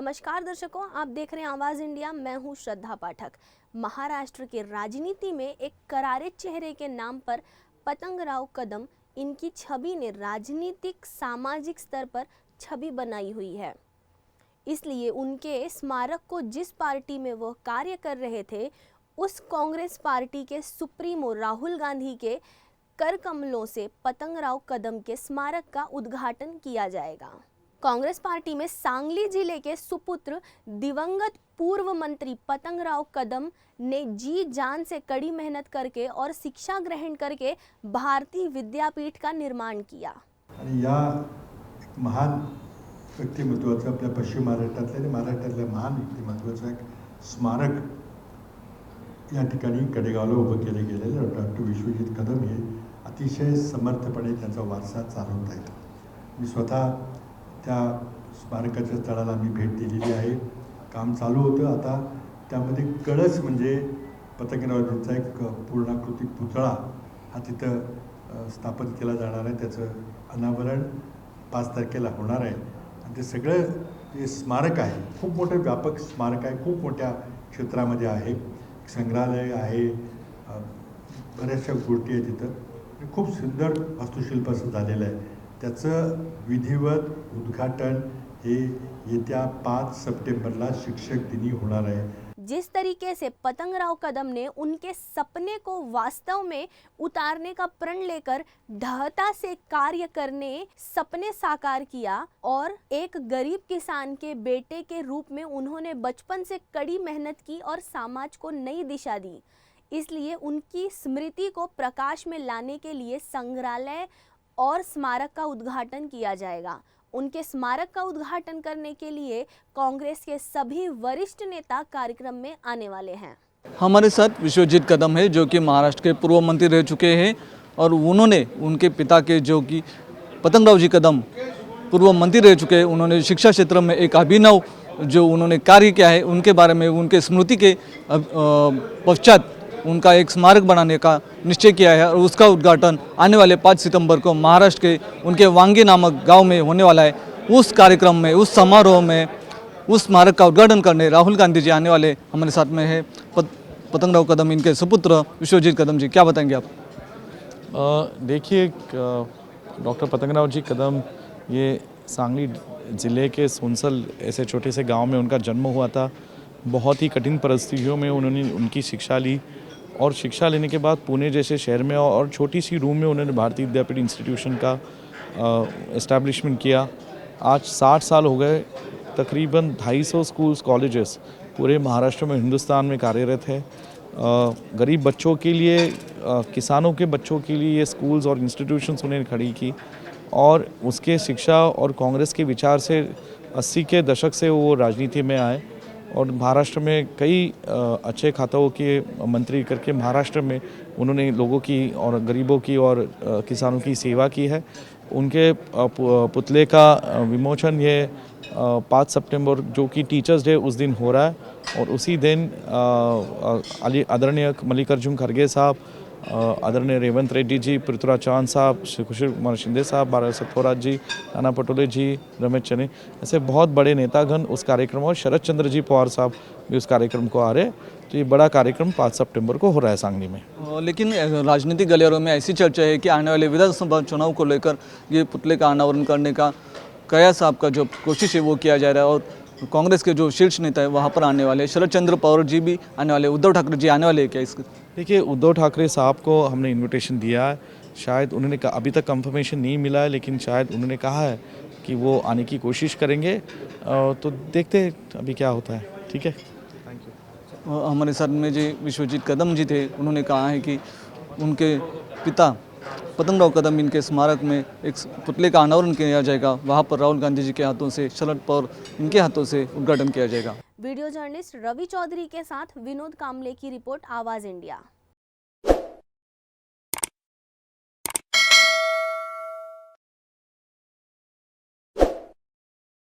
नमस्कार दर्शकों, आप देख रहे हैं आवाज़ इंडिया। मैं हूं श्रद्धा पाठक। महाराष्ट्र के राजनीति में एक करारे चेहरे के नाम पर पतंगराव कदम, इनकी छवि ने राजनीतिक सामाजिक स्तर पर छवि बनाई हुई है। इसलिए उनके स्मारक को जिस पार्टी में वह कार्य कर रहे थे, उस कांग्रेस पार्टी के सुप्रीमो राहुल गांधी के कर कमलों से पतंगराव कदम के स्मारक का उद्घाटन किया जाएगा। कांग्रेस पार्टी में सांगली जिले के सुपुत्र दिवंगत पूर्व मंत्री पतंगराव कदम ने जी जान से कड़ी मेहनत करके और शिक्षा ग्रहण करके भारतीय विद्यापीठ का निर्माण किया। आणि या एक महान व्यक्तिमत्वाचं आपल्या पश्चिम महाराष्ट्रातल्या महान व्यक्तिमत्वाचं एक स्मारक या ठिकाणी कडेगावला उभं केले गेलेलं डॉक्टर विश्वजित कदम हे अतिशय समर्थपणे त्यांचा वारसा चालवत आहेत। मी स्वतः त्या स्मारकाच्या स्थळाला आम्ही भेट दिलेली आहे। काम चालू होतं। आता त्यामध्ये कळस म्हणजे पतंगरावजींचा एक पूर्णाकृती पुतळा हा तिथं स्थापित केला जाणार आहे। त्याचं अनावरण 5 तारखेला होणार आहे। आणि ते सगळं जे स्मारक आहे खूप मोठं व्यापक स्मारक आहे, खूप मोठ्या क्षेत्रामध्ये आहे। संग्रहालय आहे, बऱ्याचशा गोष्टी आहेत तिथं। खूप सुंदर वास्तुशिल्प असं झालेलं आहे। त्याचं विधिवत उद्घाटन हे येत्या 5 सप्टेंबरला शिक्षक दिनी होणार आहे। जिस तरीके से पतंगराव कदम ने उनके सपने को वास्तव में उतारने का प्रण लेकर ढहता से कार्य करने सपने साकार किया और एक गरीब किसान के बेटे के रूप में उन्होंने बचपन से कड़ी मेहनत की और समाज को नई दिशा दी। इसलिए उनकी स्मृति को प्रकाश में लाने के लिए संग्रहालय और स्मारक का उद्घाटन किया जाएगा। उनके स्मारक का उद्घाटन करने के लिए कांग्रेस के सभी वरिष्ठ नेता कार्यक्रम में आने वाले हैं। हमारे साथ विश्वजीत कदम है, जो कि महाराष्ट्र के पूर्व मंत्री रह चुके हैं और उन्होंने उनके पिता के जो कि पतंगराव जी कदम पूर्व मंत्री रह चुके हैं, उन्होंने शिक्षा क्षेत्र में एक अभिनव जो उन्होंने कार्य किया है, उनके बारे में उनके स्मृति के पश्चात उनका एक स्मारक बनाने का निश्चय किया है और उसका उद्घाटन आने वाले 5 सितंबर को महाराष्ट्र के उनके वांगी नामक गांव में होने वाला है। उस कार्यक्रम में, उस समारोह में, उस स्मारक का उद्घाटन करने राहुल गांधी जी आने वाले हमारे साथ में है। पतंगराव कदम इनके सुपुत्र विश्वजीत कदम जी, क्या बताएंगे आप? देखिए, डॉक्टर पतंगराव जी कदम ये सांगली ज़िले के सोनसल ऐसे छोटे से गांव में उनका जन्म हुआ था। बहुत ही कठिन परिस्थितियों में उन्होंने उनकी शिक्षा ली और शिक्षा लेने के बाद पुणे जैसे शहर में और छोटी सी रूम में उन्होंने भारतीय विद्यापीठ इंस्टीट्यूशन का एस्टैब्लिशमेंट किया। आज 60 साल हो गए। तकरीबन 250 स्कूल्स कॉलेजेस पूरे महाराष्ट्र में, हिंदुस्तान में कार्यरत है। गरीब बच्चों के लिए, किसानों के बच्चों के लिए ये स्कूल्स और इंस्टीट्यूशंस उन्होंने खड़ी की और उसके शिक्षा और कांग्रेस के विचार से 80 के दशक से वो राजनीति में आए और महाराष्ट्र में कई अच्छे खातों के मंत्री करके महाराष्ट्र में उन्होंने लोगों की और गरीबों की और किसानों की सेवा की है। उनके पुतले का विमोचन ये 5 सितंबर जो कि टीचर्स डे उस दिन हो रहा है और उसी दिन आदरणीय मल्लिकार्जुन खड़गे साहब, आदरणीय रेवंत रेड्डी जी, पृथ्वीराज चौहान साहब, सुशील कुमार शिंदे साहब, बाळासाहेब थोरात जी, नाना पटोले जी, रमेश चने, ऐसे बहुत बड़े नेतागण उस कार्यक्रम, और शरद चंद्र जी पवार साहब भी उस कार्यक्रम को आ रहे। तो ये बड़ा कार्यक्रम 5 सितंबर को हो रहा है सांगली में। लेकिन राजनीतिक गलियारों में ऐसी चर्चा है कि आने वाले विधानसभा चुनाव को लेकर ये पुतले का अनावरण करने का कया साहब का जो कोशिश है वो किया जा रहा है और कांग्रेस के जो शीर्ष नेता है वहाँ पर आने वाले, शरद चंद्र पवार जी भी आने वाले, उद्धव ठाकरे जी आने वाले हैं क्या इसके? देखिए, उद्धव ठाकरे साहब को हमने इनविटेशन दिया है। शायद उन्होंने अभी तक कंफर्मेशन नहीं मिला है, लेकिन शायद उन्होंने कहा है कि वो आने की कोशिश करेंगे। तो देखते हैं अभी क्या होता है। ठीक है, थैंक यू। हमारे साथ में जी विश्वजीत कदम जी थे, उन्होंने कहा है कि उनके पिता पतंगराव कदम इनके स्मारक में एक पुतले का अनावरण किया जाएगा। वहाँ पर राहुल गांधी जी के हाथों से, शरद पवार इनके हाथों से उद्घाटन किया जाएगा। वीडियो जर्नलिस्ट रवि चौधरी के साथ विनोद कामले की रिपोर्ट, आवाज़ इंडिया।